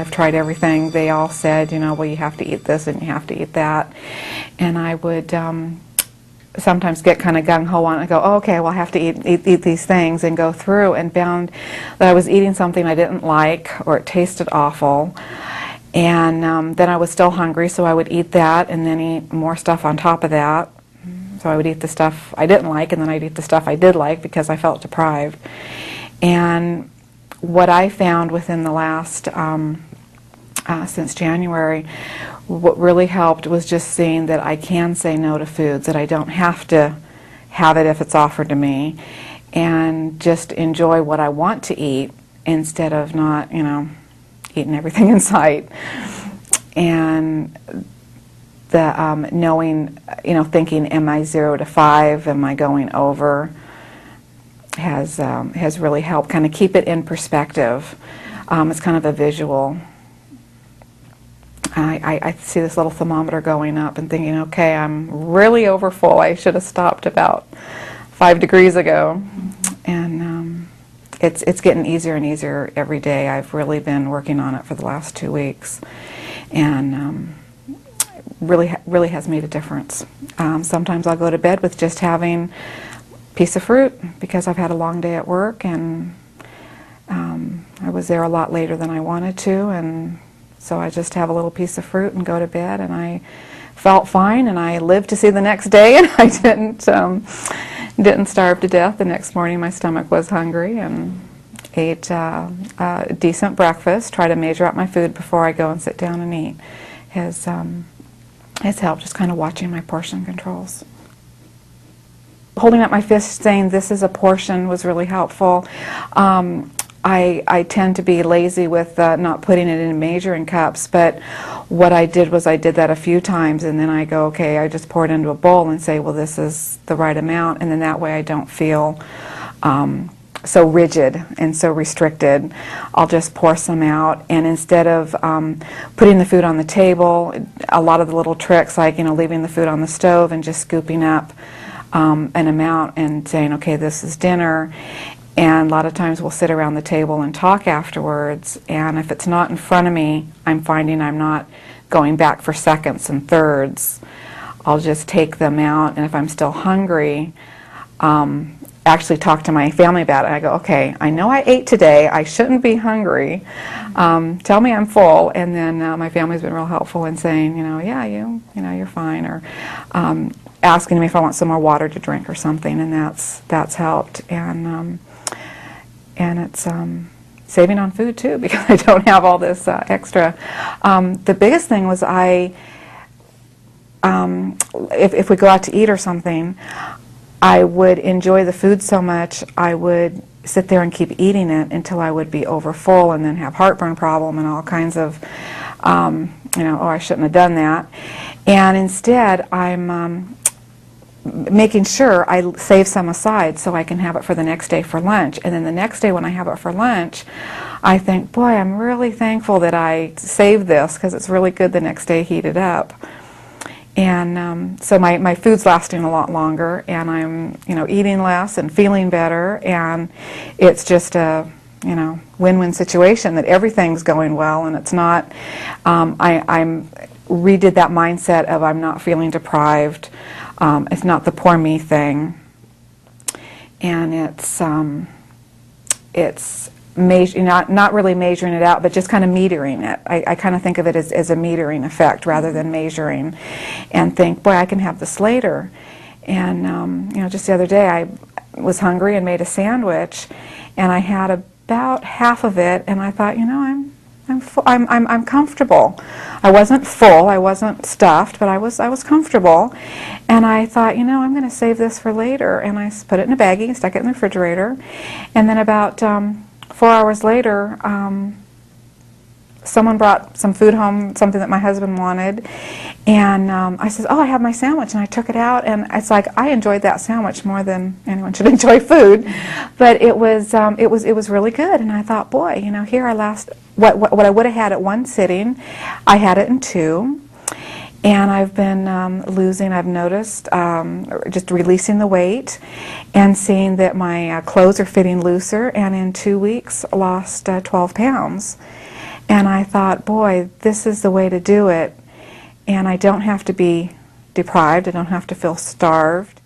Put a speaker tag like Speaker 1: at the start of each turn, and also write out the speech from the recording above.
Speaker 1: I've tried everything. They all said, you know, well, you have to eat this and you have to eat that. And I would sometimes get kind of gung-ho on it and go, oh, okay, well, I have to eat these things, and go through and found that I was eating something I didn't like, or it tasted awful. And then I was still hungry, so I would eat that and then eat more stuff on top of that. So I would eat the stuff I didn't like, and then I'd eat the stuff I did like because I felt deprived. And what I found within the last, since January, what really helped was just seeing that I can say no to foods, that I don't have to have it if it's offered to me, and just enjoy what I want to eat instead of not, you know, eating everything in sight. And the knowing, you know, thinking, am I 0 to 5? Am I going over? Has really helped kind of keep it in perspective. It's kind of a visual. I see this little thermometer going up and thinking, okay, I'm really over full. I should have stopped about 5 degrees ago. And it's getting easier and easier every day. I've really been working on it for the last 2 weeks, and really has made a difference. Sometimes I'll go to bed with just having a piece of fruit because I've had a long day at work, and I was there a lot later than I wanted to, and so I just have a little piece of fruit and go to bed, and I felt fine, and I lived to see the next day, and I didn't starve to death. The next morning my stomach was hungry, and ate a decent breakfast, try to measure out my food before I go and sit down and eat. Has helped, just kind of watching my portion controls. Holding up my fist saying this is a portion was really helpful. I tend to be lazy with not putting it in measuring cups, but what I did was I did that a few times, and then I go, okay, I just pour it into a bowl and say, well, this is the right amount, and then that way I don't feel so rigid and so restricted. I'll just pour some out, and instead of putting the food on the table, a lot of the little tricks like, you know, leaving the food on the stove and just scooping up an amount and saying, okay, this is dinner. And a lot of times we'll sit around the table and talk afterwards, and if it's not in front of me, I'm finding I'm not going back for seconds and thirds. I'll just take them out, and if I'm still hungry, actually talk to my family about it. I go, okay, I know I ate today, I shouldn't be hungry. Tell me I'm full, and then my family's been real helpful in saying, you know, yeah, you know, you're fine, or asking me if I want some more water to drink or something, and that's helped. And it's saving on food too, because I don't have all this extra. The biggest thing was if we go out to eat or something, I would enjoy the food so much I would sit there and keep eating it until I would be over full and then have heartburn problem and all kinds of, you know, oh, I shouldn't have done that. And instead, I'm making sure I save some aside so I can have it for the next day for lunch. And then the next day when I have it for lunch, I think, boy, I'm really thankful that I saved this, because it's really good the next day heated up. And so my food's lasting a lot longer, and I'm, you know, eating less and feeling better, and it's just a, you know, win-win situation that everything's going well, and it's not, I'm redid that mindset of I'm not feeling deprived. It's not the poor me thing, and it's not really measuring it out, but just kind of metering it. I kind of think of it as a metering effect rather than measuring, and think, boy, I can have this later. And you know, just the other day I was hungry and made a sandwich, and I had about half of it, and I thought, you know, I'm comfortable. I wasn't full, I wasn't stuffed, but I was comfortable. And I thought, you know, I'm going to save this for later. And I put it in a baggie, stuck it in the refrigerator. And then about 4 hours later, someone brought some food home, something that my husband wanted. And I said, oh, I have my sandwich. And I took it out, and it's like I enjoyed that sandwich more than anyone should enjoy food. But it was really good. And I thought, boy, you know, here what I would have had at one sitting, I had it in 2. And I've been losing, I've noticed, just releasing the weight and seeing that my clothes are fitting looser, and in 2 weeks lost 12 pounds. And I thought, boy, this is the way to do it. And I don't have to be deprived. I don't have to feel starved.